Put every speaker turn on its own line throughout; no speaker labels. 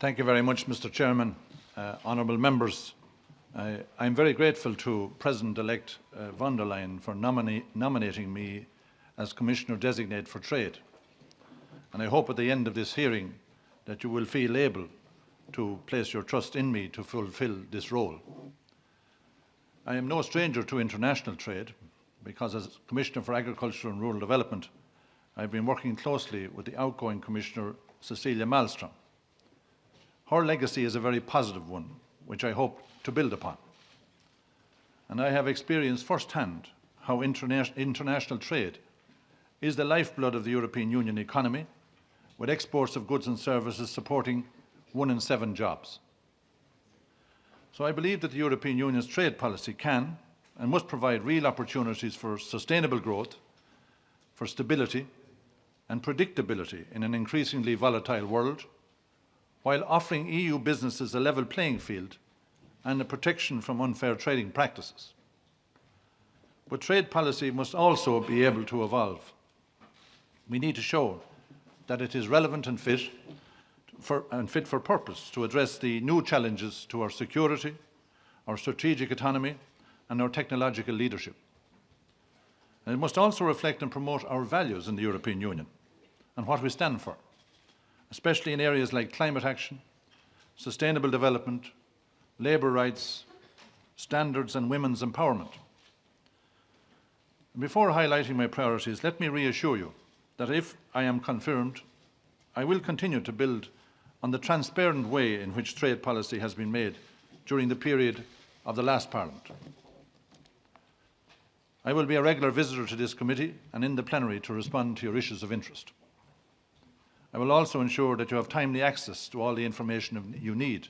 Thank you very much, Mr. Chairman. Honourable members, I am very grateful to President-elect von der Leyen for nominating me as Commissioner-designate for Trade. And I hope at the end of this hearing that you will feel able to place your trust in me to fulfil this role. I am no stranger to international trade because as Commissioner for Agriculture and Rural Development, I have been working closely with the outgoing Commissioner, Cecilia Malmström. Her legacy is a very positive one, which I hope to build upon. And I have experienced firsthand how international trade is the lifeblood of the European Union economy, with exports of goods and services supporting 1 in 7 jobs. So I believe that the European Union's trade policy can and must provide real opportunities for sustainable growth, for stability and predictability in an increasingly volatile world, while offering EU businesses a level playing field and a protection from unfair trading practices. But trade policy must also be able to evolve. We need to show that it is relevant and fit for purpose to address the new challenges to our security, our strategic autonomy and our technological leadership. And it must also reflect and promote our values in the European Union and what we stand for, especially in areas like climate action, sustainable development, labour rights, standards and women's empowerment. Before highlighting my priorities, let me reassure you that if I am confirmed, I will continue to build on the transparent way in which trade policy has been made during the period of the last Parliament. I will be a regular visitor to this committee and in the plenary to respond to your issues of interest. I will also ensure that you have timely access to all the information you need,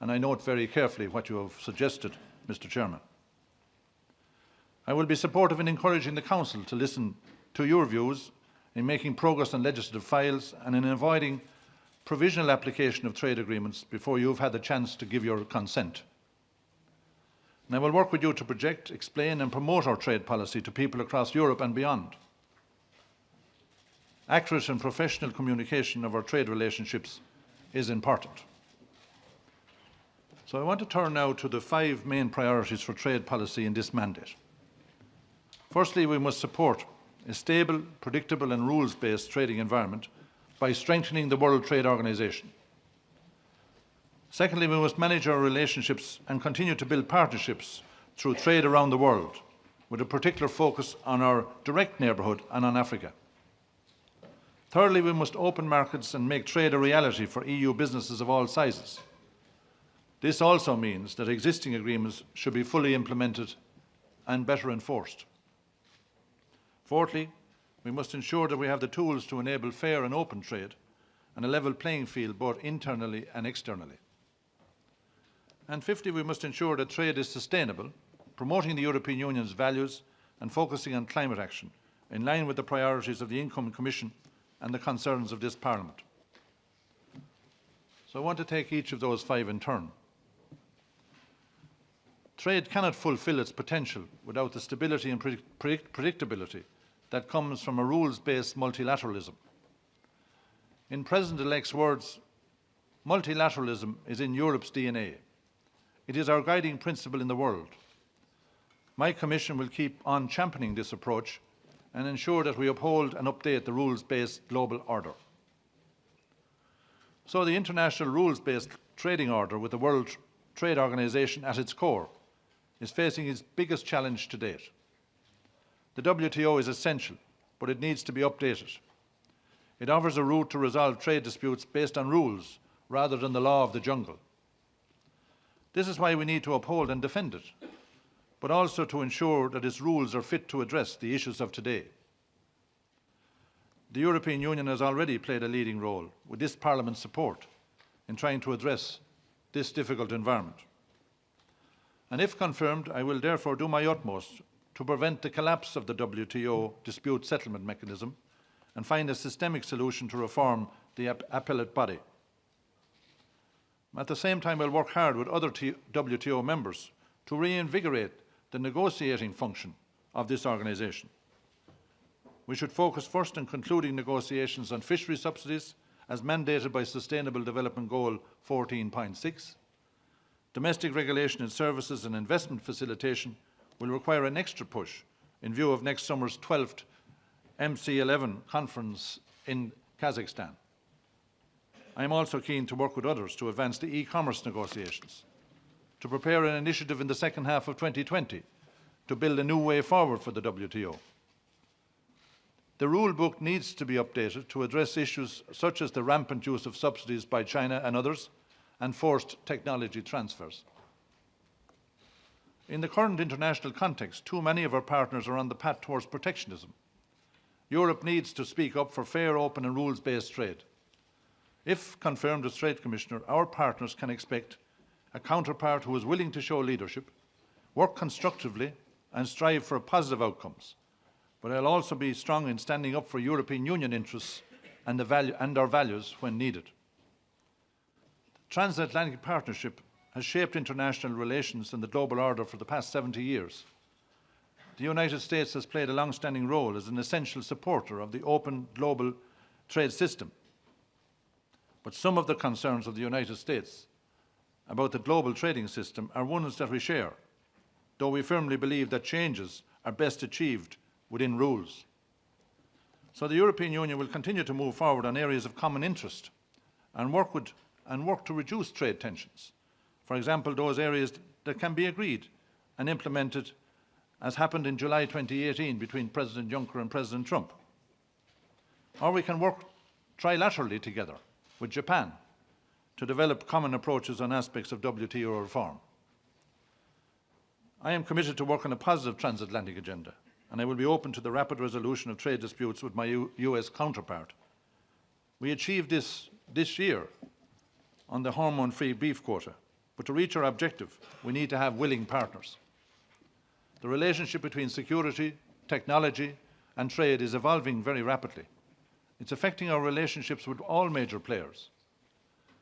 and I note very carefully what you have suggested, Mr. Chairman. I will be supportive in encouraging the Council to listen to your views in making progress on legislative files and in avoiding provisional application of trade agreements before you have had the chance to give your consent. And I will work with you to project, explain and promote our trade policy to people across Europe and beyond. Accurate and professional communication of our trade relationships is important. So I want to turn now to the 5 main priorities for trade policy in this mandate. Firstly, we must support a stable, predictable and rules-based trading environment by strengthening the World Trade Organization. Secondly, we must manage our relationships and continue to build partnerships through trade around the world, with a particular focus on our direct neighbourhood and on Africa. Thirdly, we must open markets and make trade a reality for EU businesses of all sizes. This also means that existing agreements should be fully implemented and better enforced. Fourthly, we must ensure that we have the tools to enable fair and open trade and a level playing field both internally and externally. And fifthly, we must ensure that trade is sustainable, promoting the European Union's values and focusing on climate action, in line with the priorities of the incoming Commission and the concerns of this Parliament. So I want to take each of those 5 in turn. Trade cannot fulfil its potential without the stability and predictability that comes from a rules-based multilateralism. In President-elect's words, multilateralism is in Europe's DNA. It is our guiding principle in the world. My Commission will keep on championing this approach and ensure that we uphold and update the rules-based global order. So the international rules-based trading order with the World Trade Organization at its core is facing its biggest challenge to date. The WTO is essential, but it needs to be updated. It offers a route to resolve trade disputes based on rules rather than the law of the jungle. This is why we need to uphold and defend it, but also to ensure that its rules are fit to address the issues of today. The European Union has already played a leading role, with this Parliament's support, in trying to address this difficult environment. And if confirmed, I will therefore do my utmost to prevent the collapse of the WTO dispute settlement mechanism and find a systemic solution to reform the appellate body. At the same time, I will work hard with other WTO members to reinvigorate the negotiating function of this organisation. We should focus first on concluding negotiations on fishery subsidies as mandated by Sustainable Development Goal 14.6. Domestic regulation in services and investment facilitation will require an extra push in view of next summer's 12th MC11 conference in Kazakhstan. I am also keen to work with others to advance the e-commerce negotiations, to prepare an initiative in the second half of 2020 to build a new way forward for the WTO. The rule book needs to be updated to address issues such as the rampant use of subsidies by China and others and forced technology transfers. In the current international context, too many of our partners are on the path towards protectionism. Europe needs to speak up for fair, open and rules-based trade. If confirmed as Trade Commissioner, our partners can expect a counterpart who is willing to show leadership, work constructively and strive for positive outcomes. But I'll also be strong in standing up for European Union interests and our values when needed. The transatlantic partnership has shaped international relations and the global order for the past 70 years. The United States has played a long-standing role as an essential supporter of the open global trade system. But some of the concerns of the United States about the global trading system are ones that we share, though we firmly believe that changes are best achieved within rules. So the European Union will continue to move forward on areas of common interest and work to reduce trade tensions. For example, those areas that can be agreed and implemented, as happened in July 2018 between President Juncker and President Trump. Or we can work trilaterally together with Japan to develop common approaches on aspects of WTO reform. I am committed to work on a positive transatlantic agenda, and I will be open to the rapid resolution of trade disputes with my US counterpart. We achieved this year on the hormone-free beef quota, but to reach our objective, we need to have willing partners. The relationship between security, technology and trade is evolving very rapidly. It's affecting our relationships with all major players,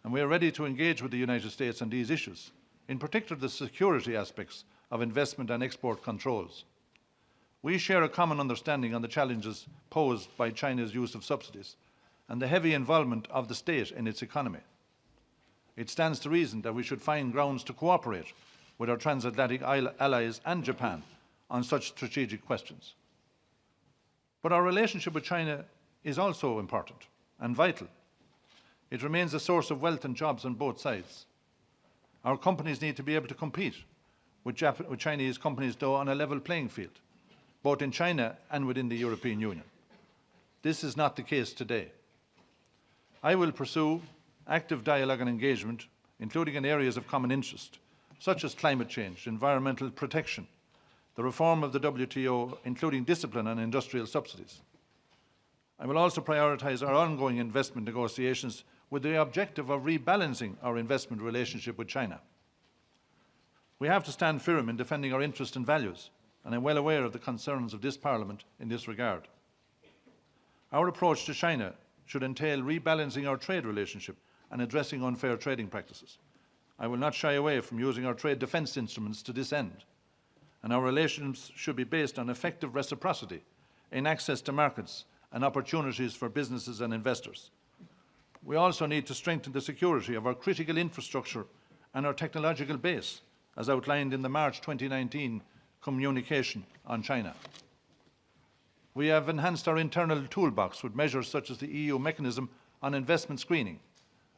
and we are ready to engage with the United States on these issues, in particular the security aspects of investment and export controls. We share a common understanding on the challenges posed by China's use of subsidies and the heavy involvement of the state in its economy. It stands to reason that we should find grounds to cooperate with our transatlantic allies and Japan on such strategic questions. But our relationship with China is also important and vital. It remains a source of wealth and jobs on both sides. Our companies need to be able to compete with Chinese companies, though, on a level playing field, both in China and within the European Union. This is not the case today. I will pursue active dialogue and engagement, including in areas of common interest, such as climate change, environmental protection, the reform of the WTO, including discipline on industrial subsidies. I will also prioritise our ongoing investment negotiations with the objective of rebalancing our investment relationship with China. We have to stand firm in defending our interests and values, and I am well aware of the concerns of this Parliament in this regard. Our approach to China should entail rebalancing our trade relationship and addressing unfair trading practices. I will not shy away from using our trade defence instruments to this end, and our relations should be based on effective reciprocity in access to markets and opportunities for businesses and investors. We also need to strengthen the security of our critical infrastructure and our technological base, as outlined in the March 2019 communication on China. We have enhanced our internal toolbox with measures such as the EU mechanism on investment screening,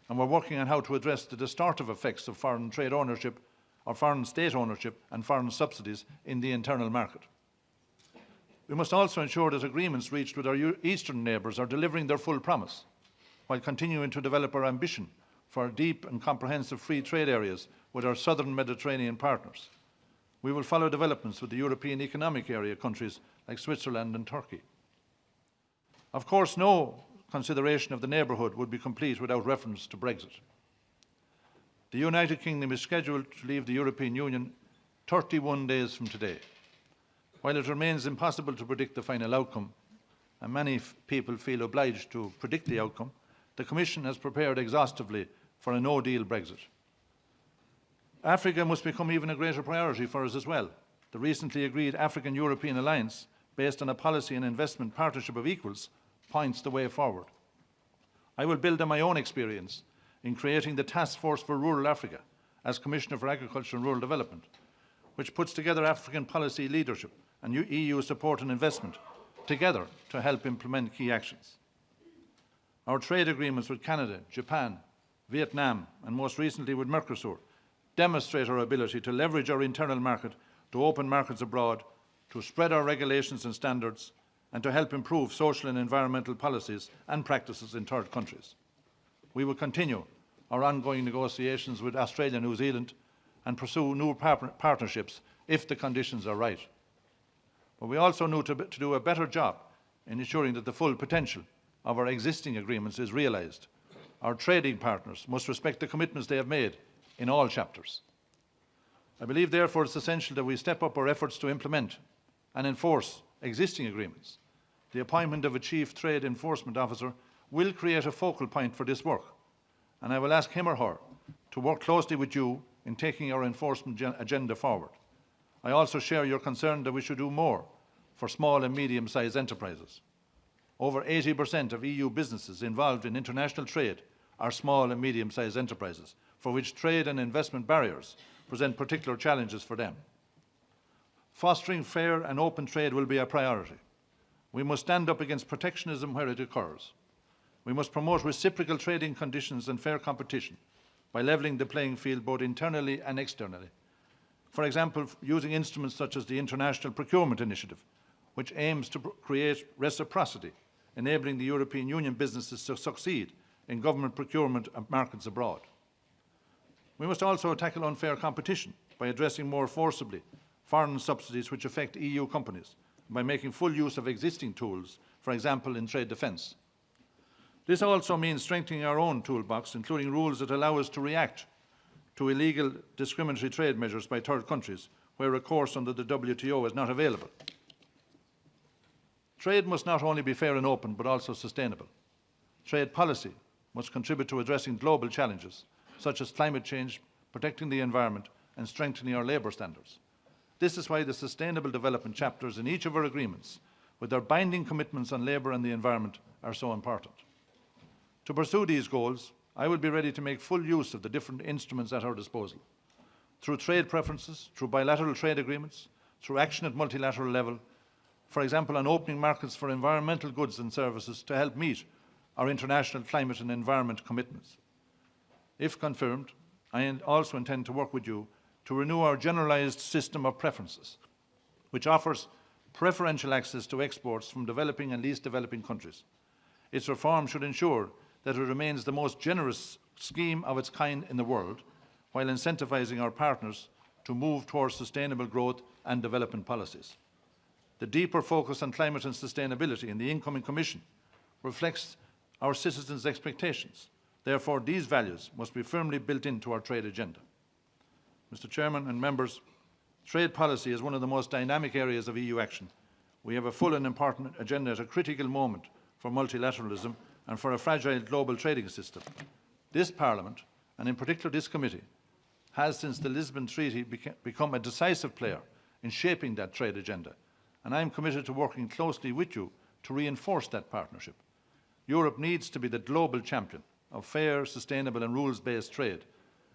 and we're working on how to address the distortive effects of foreign trade ownership or foreign state ownership and foreign subsidies in the internal market. We must also ensure that agreements reached with our eastern neighbours are delivering their full promise, while continuing to develop our ambition for deep and comprehensive free trade areas with our southern Mediterranean partners. We will follow developments with the European Economic Area countries like Switzerland and Turkey. Of course, no consideration of the neighbourhood would be complete without reference to Brexit. The United Kingdom is scheduled to leave the European Union 31 days from today. While it remains impossible to predict the final outcome, and many people feel obliged to predict the outcome, the Commission has prepared exhaustively for a no-deal Brexit. Africa must become even a greater priority for us as well. The recently agreed African-European alliance based on a policy and investment partnership of equals, points the way forward. I will build on my own experience in creating the Task Force for Rural Africa as Commissioner for Agriculture and Rural Development, which puts together African policy leadership and EU support and investment together to help implement key actions. Our trade agreements with Canada, Japan, Vietnam and most recently with Mercosur demonstrate our ability to leverage our internal market to open markets abroad, to spread our regulations and standards and to help improve social and environmental policies and practices in third countries. We will continue our ongoing negotiations with Australia and New Zealand and pursue new partnerships if the conditions are right. But we also need to do a better job in ensuring that the full potential of our existing agreements is realised. Our trading partners must respect the commitments they have made in all chapters. I believe, therefore, it's essential that we step up our efforts to implement and enforce existing agreements. The appointment of a Chief Trade Enforcement Officer will create a focal point for this work, and I will ask him or her to work closely with you in taking our enforcement agenda forward. I also share your concern that we should do more for small and medium-sized enterprises. Over 80% of EU businesses involved in international trade are small and medium-sized enterprises, for which trade and investment barriers present particular challenges for them. Fostering fair and open trade will be a priority. We must stand up against protectionism where it occurs. We must promote reciprocal trading conditions and fair competition by levelling the playing field both internally and externally. For example, using instruments such as the International Procurement Initiative, which aims to create reciprocity, enabling the European Union businesses to succeed in government procurement of markets abroad. We must also tackle unfair competition by addressing more forcibly foreign subsidies which affect EU companies, by making full use of existing tools, for example in trade defence. This also means strengthening our own toolbox, including rules that allow us to react to illegal discriminatory trade measures by third countries where recourse under the WTO is not available. Trade must not only be fair and open, but also sustainable. Trade policy must contribute to addressing global challenges, such as climate change, protecting the environment, and strengthening our labour standards. This is why the sustainable development chapters in each of our agreements, with their binding commitments on labour and the environment, are so important. To pursue these goals, I will be ready to make full use of the different instruments at our disposal. Through trade preferences, through bilateral trade agreements, through action at multilateral level, for example on opening markets for environmental goods and services to help meet our international climate and environment commitments. If confirmed, I also intend to work with you to renew our generalised system of preferences, which offers preferential access to exports from developing and least developing countries. Its reform should ensure that it remains the most generous scheme of its kind in the world, while incentivising our partners to move towards sustainable growth and development policies. The deeper focus on climate and sustainability in the incoming Commission reflects our citizens' expectations. Therefore, these values must be firmly built into our trade agenda. Mr. Chairman and members, trade policy is one of the most dynamic areas of EU action. We have a full and important agenda at a critical moment for multilateralism and for a fragile global trading system. This Parliament, and in particular this committee, has since the Lisbon Treaty become a decisive player in shaping that trade agenda, and I am committed to working closely with you to reinforce that partnership. Europe needs to be the global champion of fair, sustainable and rules-based trade.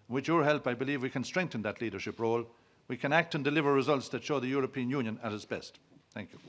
With your help, I believe we can strengthen that leadership role. We can act and deliver results that show the European Union at its best. Thank you.